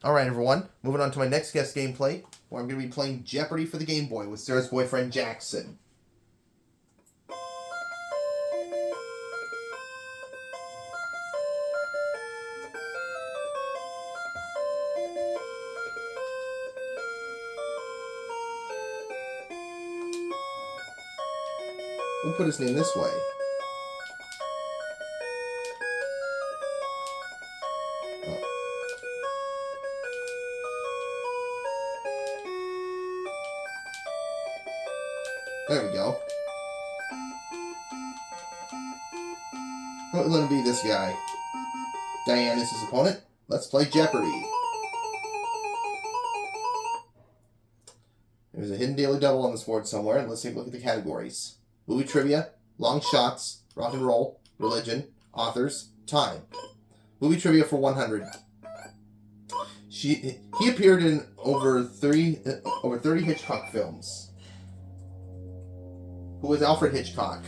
Alright, everyone. Moving on to my next guest gameplay, where I'm going to be playing Jeopardy for the Game Boy with Sarah's boyfriend, Jackson. We'll put his name this way. There we go. Let him be this guy. Diane is his opponent. Let's play Jeopardy! There's a hidden daily double on this board somewhere. Let's take a look at the categories. Movie trivia, long shots, rock and roll, religion, authors, time. Movie trivia for 100. He appeared in over 30 Hitchcock films. Who is Alfred Hitchcock?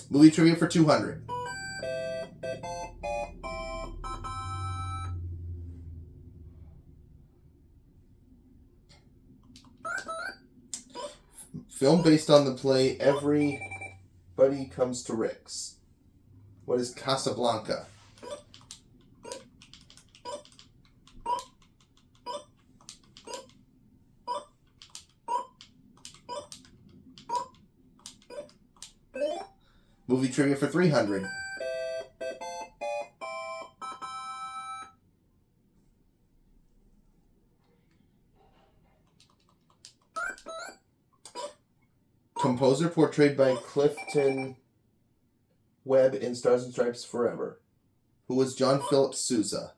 Movie trivia for 200. Film based on the play Everybody Comes to Rick's. What is Casablanca? Movie trivia for 300. Composer portrayed by Clifton Webb in Stars and Stripes Forever. Who was John Philip Sousa?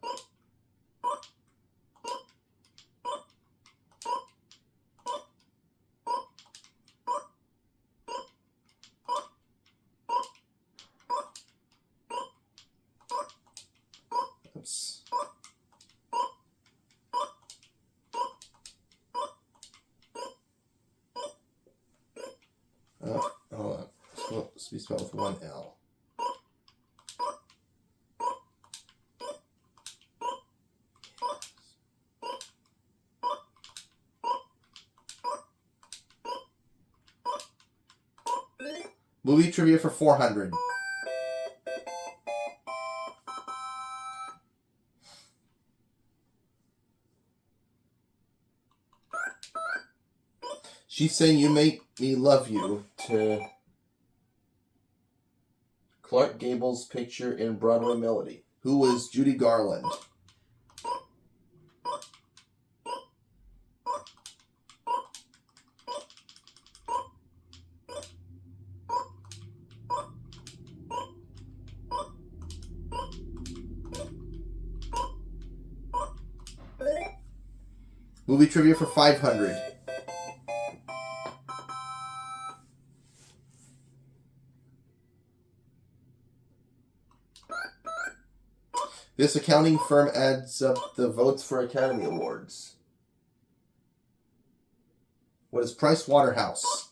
Oops. Hold on. It's supposed to be spelled with one L. Movie trivia for 400. She's saying You Make Me Love You to Clark Gable's picture in Broadway Melody. Who was Judy Garland? Movie trivia for 500. This accounting firm adds up the votes for Academy Awards. What is Price Waterhouse?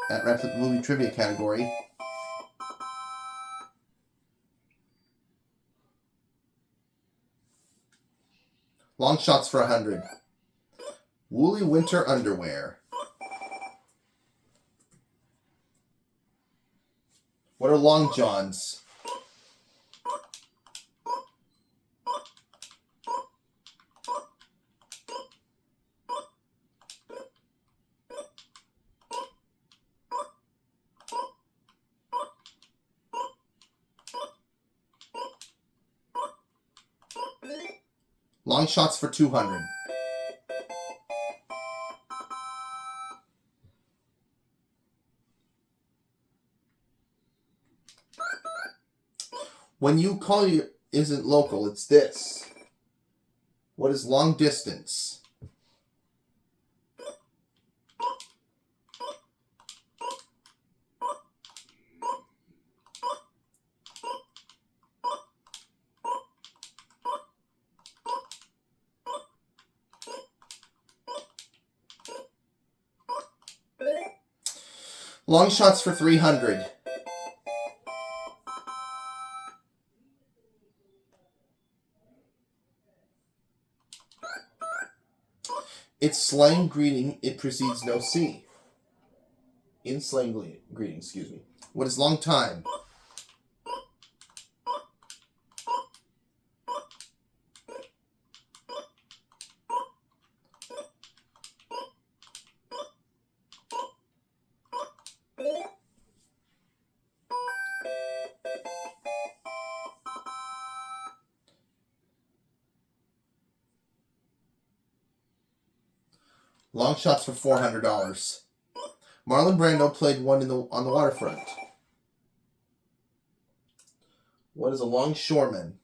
That wraps up the movie trivia category. Long shots for 100. Woolly winter underwear. What are long johns? Long shots for 200. When you call you isn't local, it's this. What is long distance? Long shots for 300. It's slang greeting, it precedes no C. In slang greeting, excuse me. What is long time? Long shots for $400. Marlon Brando played one on the waterfront. What is a longshoreman?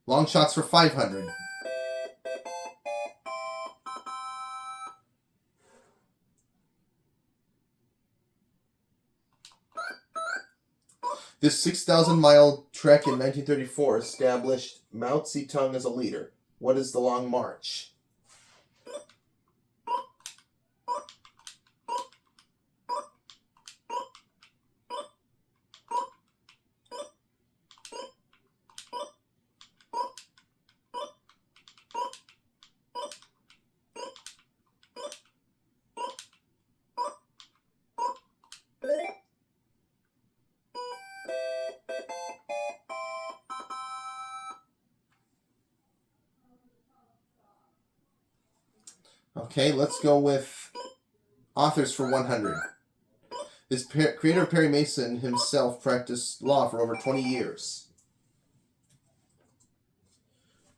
Long shots for 500. This 6,000-mile trek in 1934 established Mao Zedong as a leader. What is the Long March? Okay, let's go with authors for 100. This creator of Perry Mason himself practiced law for over 20 years.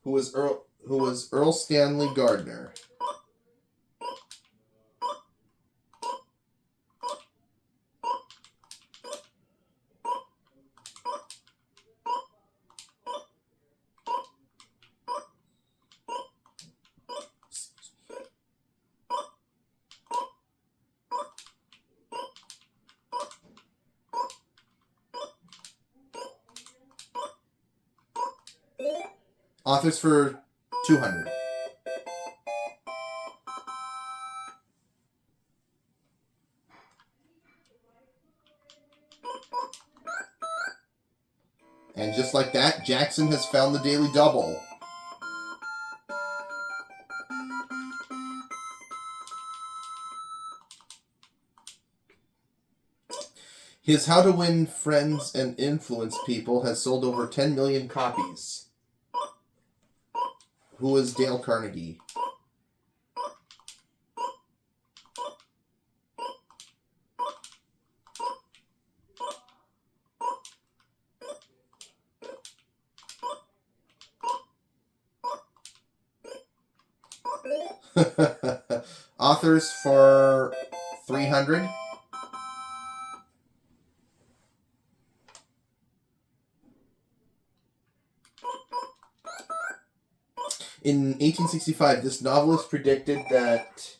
Who was Earl Stanley Gardner? Authors for 200. And just like that, Jackson has found the Daily Double. His How to Win Friends and Influence People has sold over 10 million copies. Who is Dale Carnegie? Authors for 300. In 1865, this novelist predicted that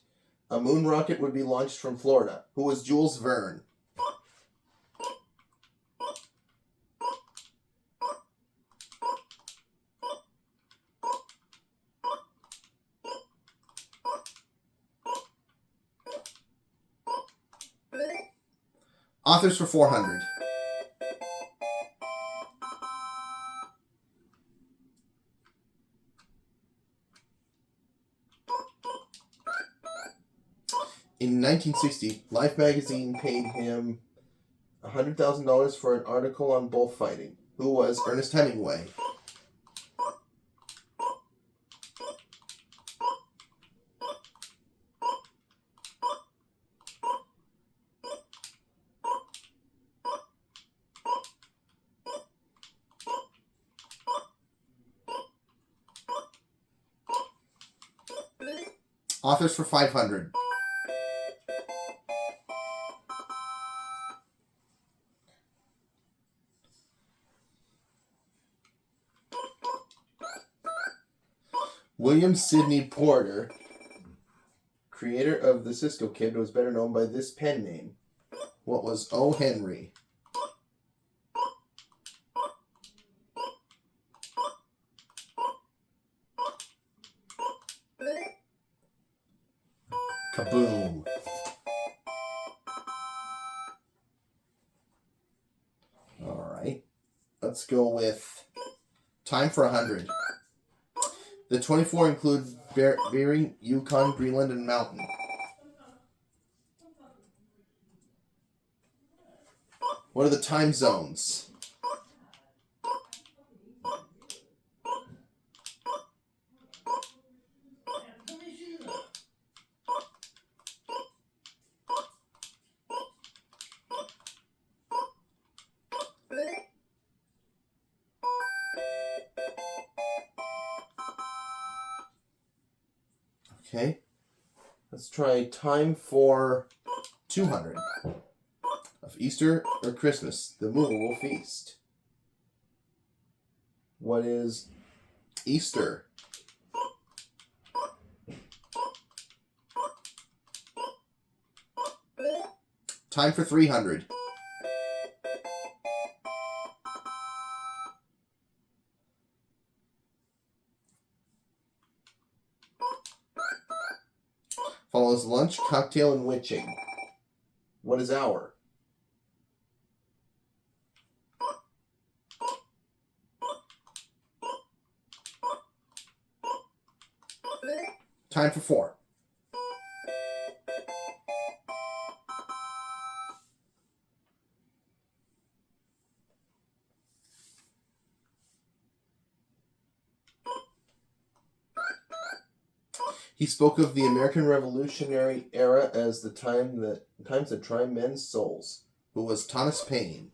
a moon rocket would be launched from Florida. Who was Jules Verne? Authors for 400. In 1960, Life magazine paid him $100,000 for an article on bullfighting. Who was Ernest Hemingway? Authors for 500. William Sidney Porter, creator of the Cisco Kid, was better known by this pen name. What was O. Henry? Kaboom. All right. Let's go with time for 100. The 24 include Bering, Yukon, Greenland, and Mountain. What are the time zones? Okay. Let's try time for 200. Of Easter or Christmas, the movable feast. What is Easter? Time for 300. Follows lunch, cocktail, and witching. What is hour? Time for 4. He spoke of the American Revolutionary era as the times that try men's souls. Who was Thomas Paine?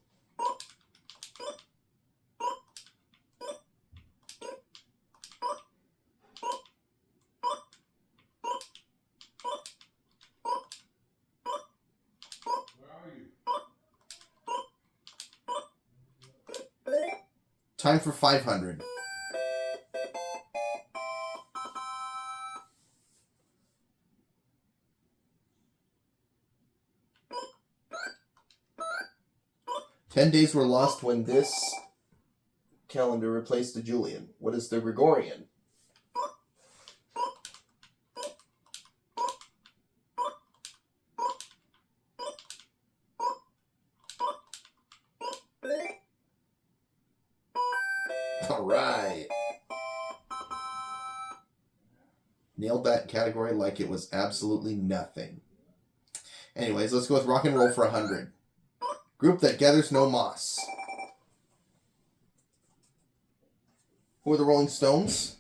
Time for 500. Ten days were lost when this calendar replaced the Julian. What is the Gregorian? All right. Nailed that category like it was absolutely nothing. Anyways, let's go with rock and roll for 100. Group that gathers no moss. Who are the Rolling Stones?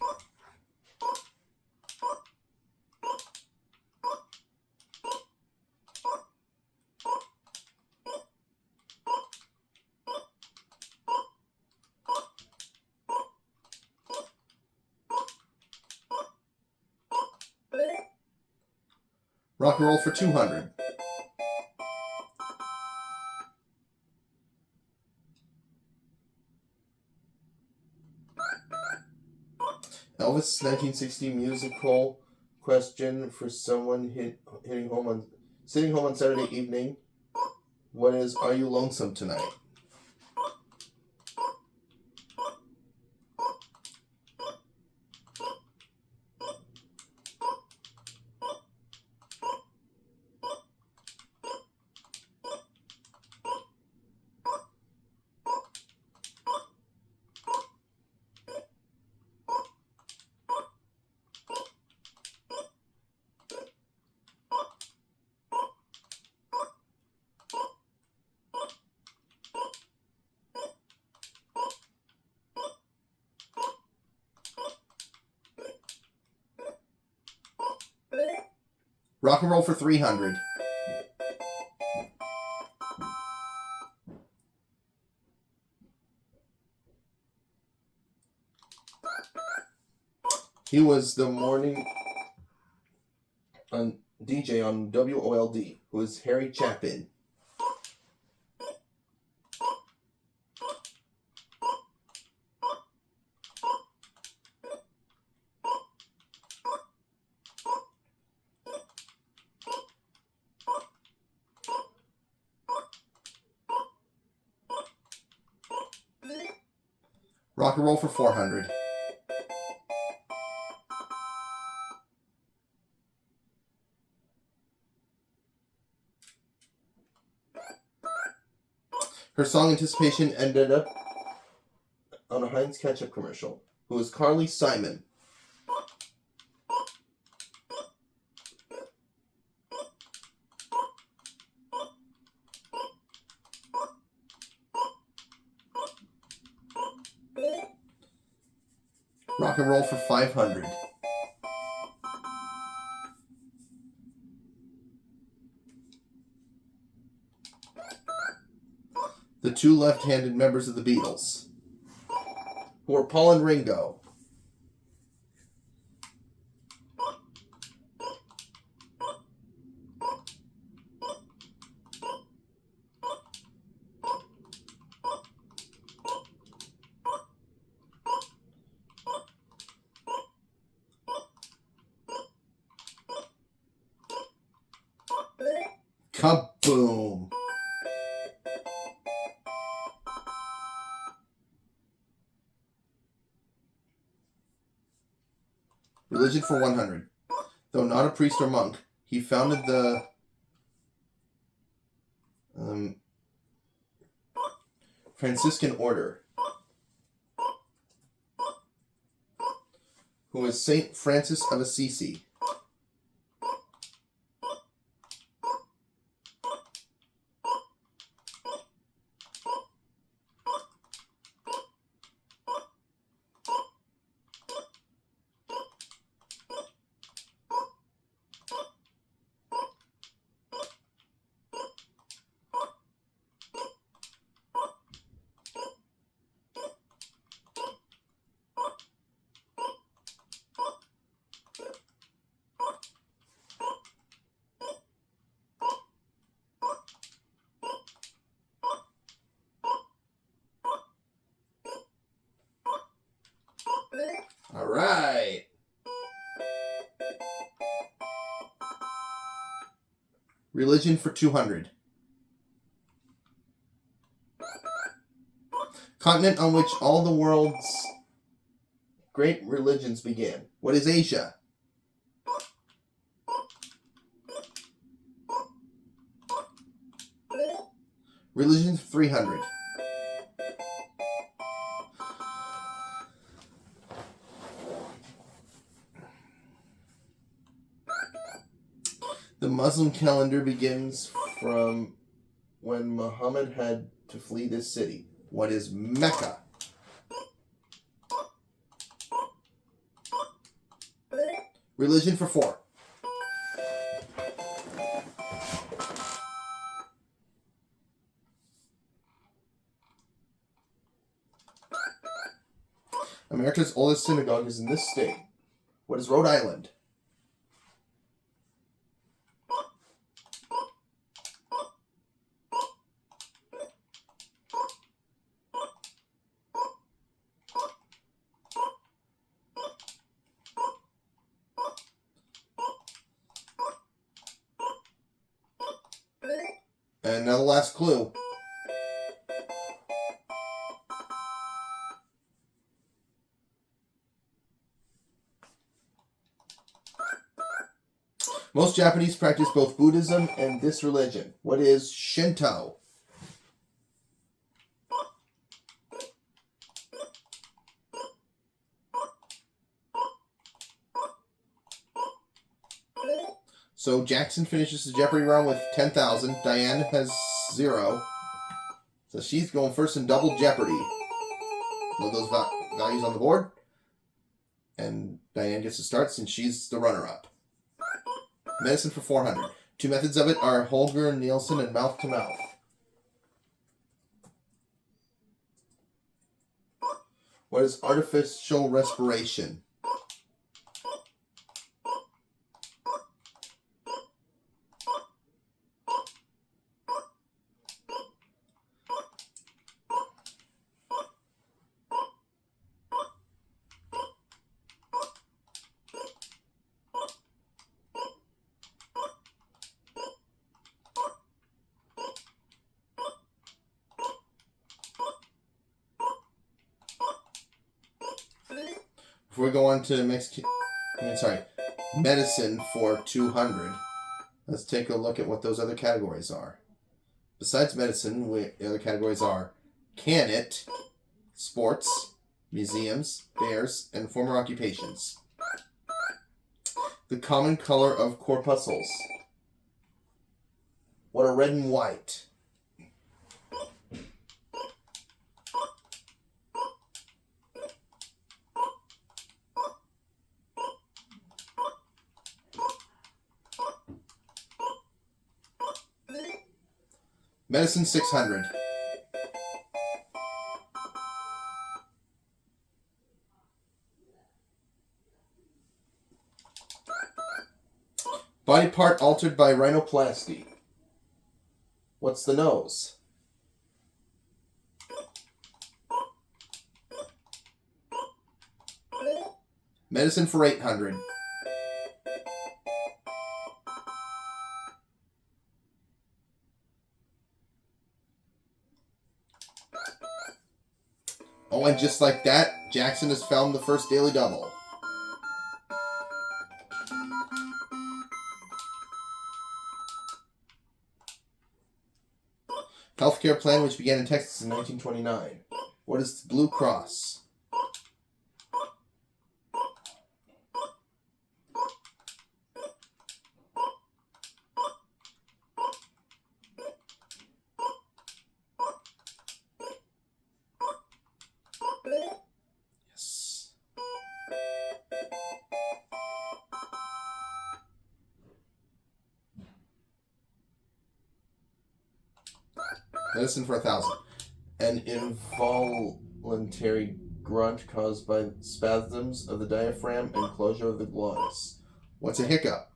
Rock and roll for 200. Elvis' 1960 musical question for someone sitting home on Saturday evening. What is Are You Lonesome Tonight? Rock and roll for 300. He was the morning on DJ on WOLD, who is Harry Chapin. Rock and roll for 400. Her song Anticipation ended up on a Heinz ketchup commercial. Who is Carly Simon. Rock and roll for 500. The two left-handed members of the Beatles, who are Paul and Ringo. Kaboom! Religion for 100. Though not a priest or monk, he founded the Franciscan order, who is Saint Francis of Assisi. All right. Religion for 200. Continent on which all the world's great religions began. What is Asia? Religion for 300. The Muslim calendar begins from when Muhammad had to flee this city. What is Mecca? Religion for 4. America's oldest synagogue is in this state. What is Rhode Island? And now the last clue. Most Japanese practice both Buddhism and this religion. What is Shinto? So Jackson finishes the Jeopardy round with 10,000. Diane has 0. So she's going first in double Jeopardy. Load those values on the board. And Diane gets to start since she's the runner-up. Medicine for 400. Two methods of it are Holger, Nielsen, and mouth-to-mouth. What is artificial respiration? Before we go on to medicine for 200, let's take a look at what those other categories are. Besides medicine, the other categories are Can It, Sports, Museums, Bears, and Former Occupations. The common color of corpuscles. What are red and white? Medicine 600. Body part altered by rhinoplasty. What's the nose? Medicine for 800. Oh, and just like that, Jackson has found the first daily double. Healthcare plan which began in Texas in 1929. What is Blue Cross? Yes. Medicine for 1,000. An involuntary grunt caused by spasms of the diaphragm and closure of the glottis. What's a hiccup?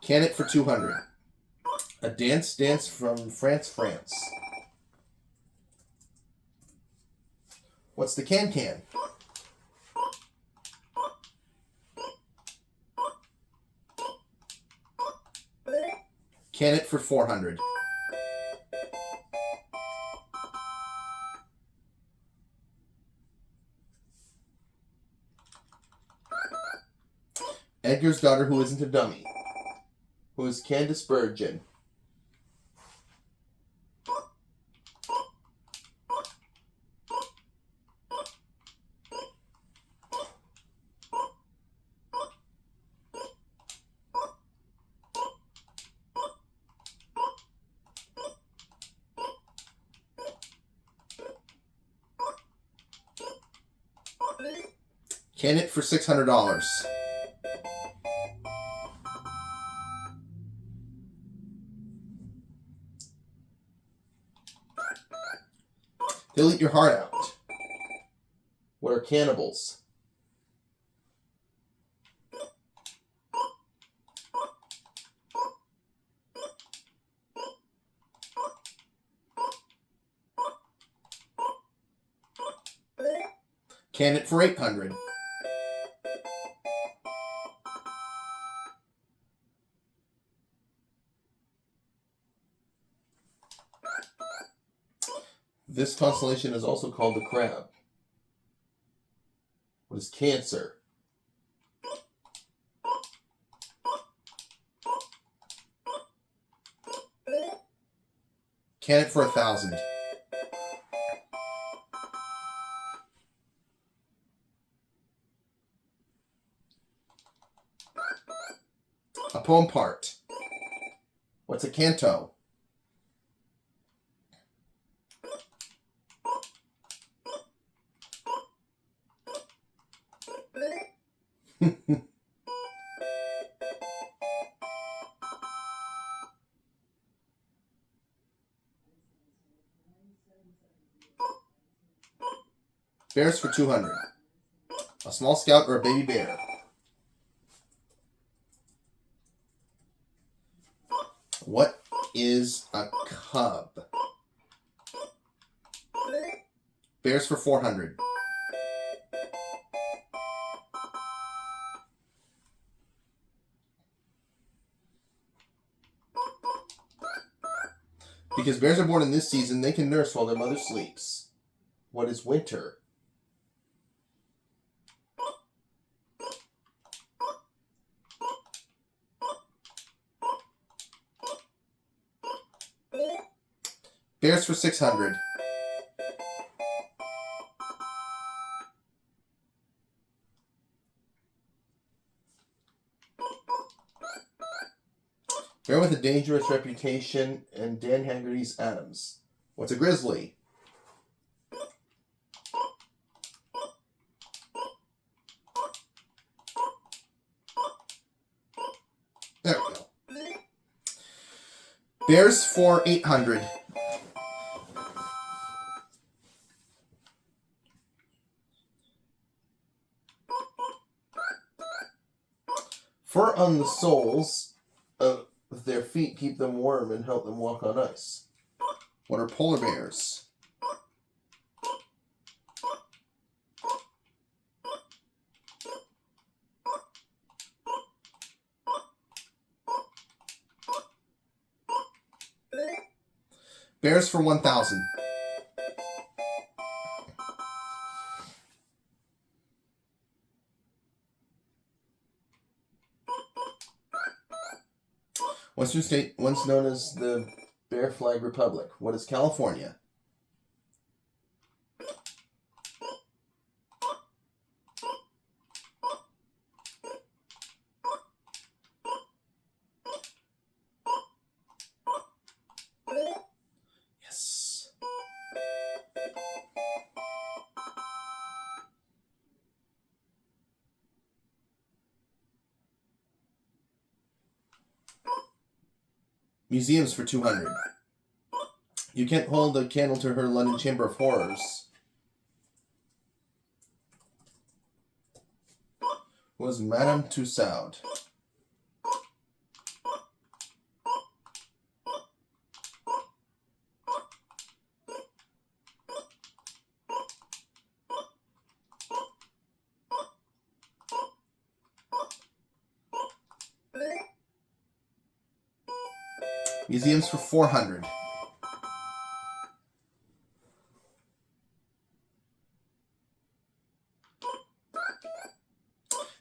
Can It for 200. A dance from France. What's the can? Can It for 400. Edgar's daughter who isn't a dummy. Who is Candace Bergen. Can It for $600. They'll eat your heart out. What are cannibals? Can It for 800. This constellation is also called the Crab. What is Cancer? Can It for 1,000. A poem part. What's a canto? Bears for 200. A small scout or a baby bear? What is a cub? Bears for 400. Because bears are born in this season, they can nurse while their mother sleeps. What is winter? Bears for 600. Bear with a dangerous reputation and Dan Haggerty's Adams. What's a grizzly? There we go. Bears for 800. Fur on the soles of their feet keep them warm and help them walk on ice. What are polar bears? Bears for 1,000. Western state once known as the Bear Flag Republic. What is California? Yes. Museums for 200. You can't hold a candle to her London Chamber of Horrors. Was Madame Tussaud. Museums for 400.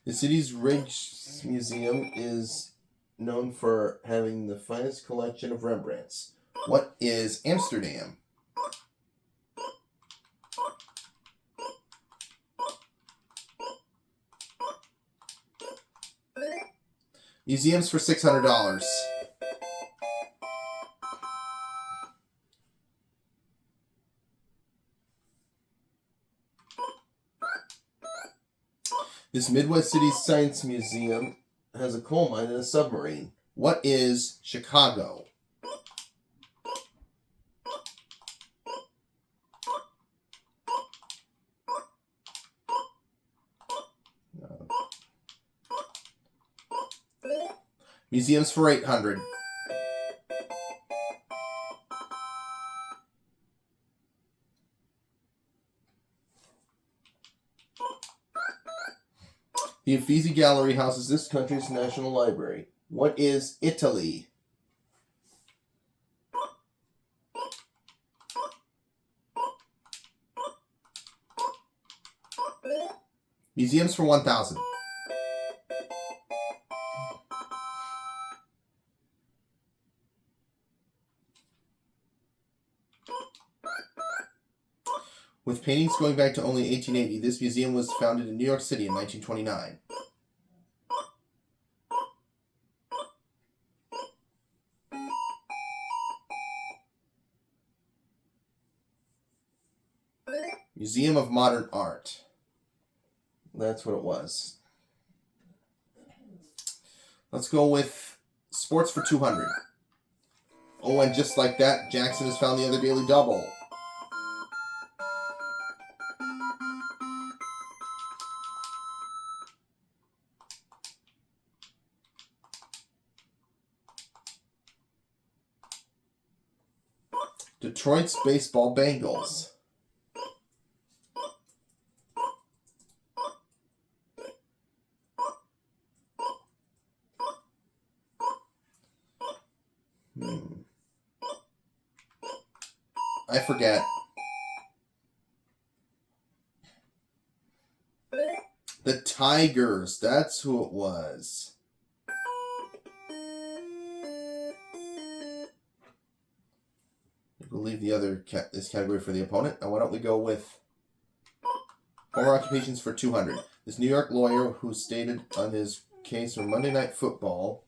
The city's Rijksmuseum is known for having the finest collection of Rembrandts. What is Amsterdam? Museums for $600. This Midwest City's Science Museum has a coal mine and a submarine. What is Chicago? Museums for 800. The Uffizi Gallery houses this country's national library. What is Italy? Museums for 1,000. With paintings going back to only 1880, this museum was founded in New York City in 1929. Museum of Modern Art. That's what it was. Let's go with sports for 200. Oh, and just like that, Jackson has found the other daily double. Detroit's baseball Bengals. I forget. The Tigers. That's who it was. We'll leave the other this category for the opponent. Now, why don't we go with former occupations for 200. This New York lawyer who stated on his case for Monday Night Football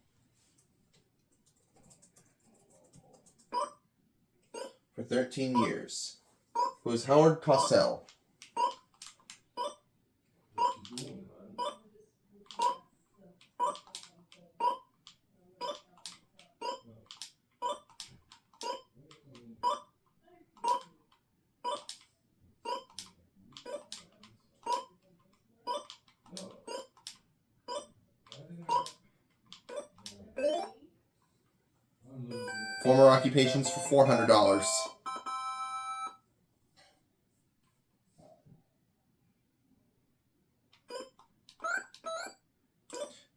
for 13 years. Who is Howard Cosell. Former occupations for $400.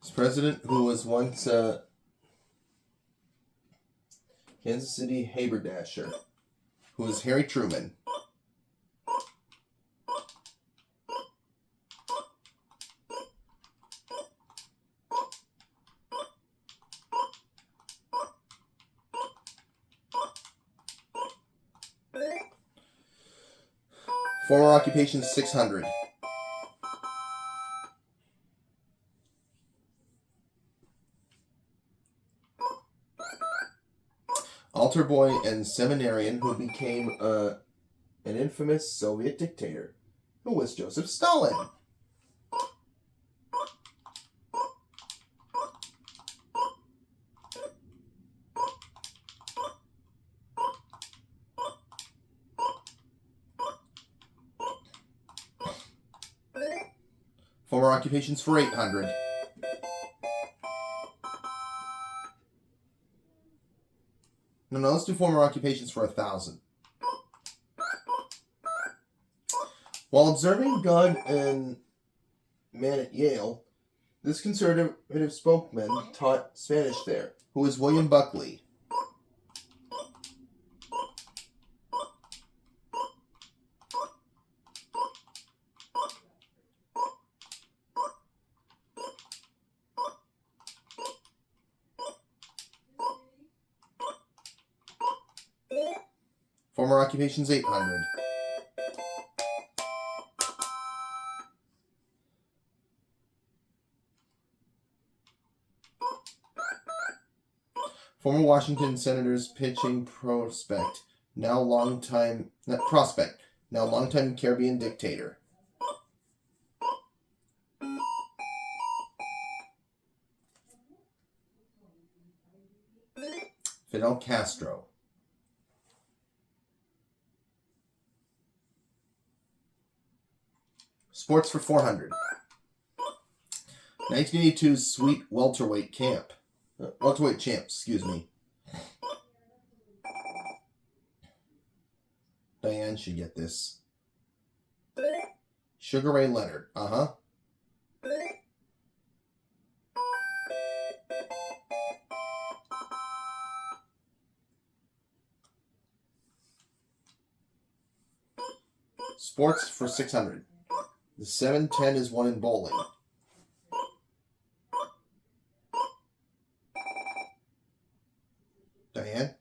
This president who was once Kansas City haberdasher, who is Harry Truman. Former occupation 600. Altar boy and seminarian who became an infamous Soviet dictator, who was Joseph Stalin. Former occupations for 800. No, let's do former occupations for 1,000. While observing God and man at Yale, this conservative spokesman taught Spanish there, who was William Buckley. Former occupations 800. Former Washington Senators pitching prospect, now longtime Caribbean dictator. Fidel Castro. Sports for 400. 1982's Sweet Welterweight champ, excuse me. Diane should get this. Sugar Ray Leonard. Sports for 600. The 710 is won in bowling. Diane?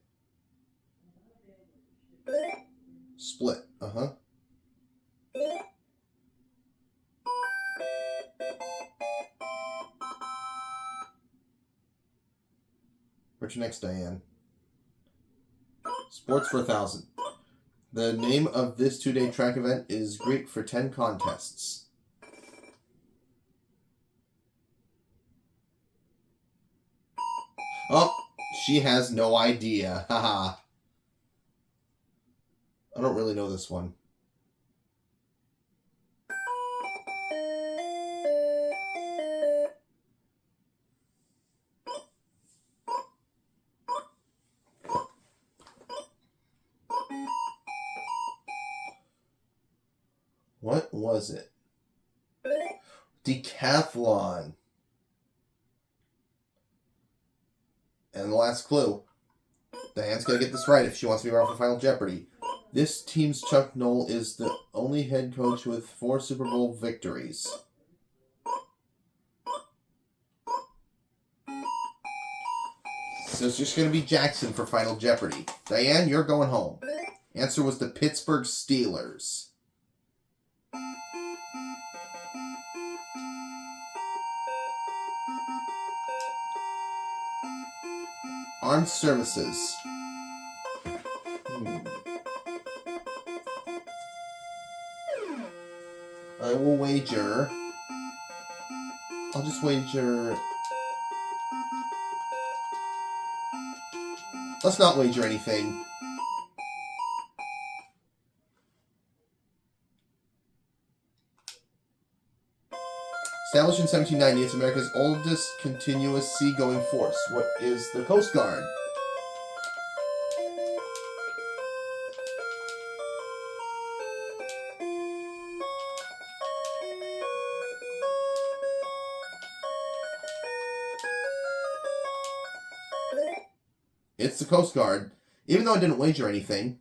Split. What's your next, Diane? Sports for 1,000. The name of this 2-day track event is Greek for 10 contests. Oh, she has no idea. Haha. I don't really know this one. What was it? Decathlon. And the last clue. Diane's going to get this right if she wants to be around for Final Jeopardy. This team's Chuck Noll is the only head coach with 4 Super Bowl victories. So it's just going to be Jackson for Final Jeopardy. Diane, you're going home. Answer was the Pittsburgh Steelers. Armed Services. I will wager... I'll just wager... Let's not wager anything. Established in 1790, it's America's oldest continuous seagoing force. What is the Coast Guard? It's the Coast Guard. Even though I didn't wager anything.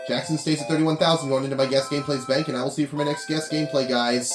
Jackson stays at 31,000 going into my guest gameplays bank, and I will see you for my next guest gameplay, guys.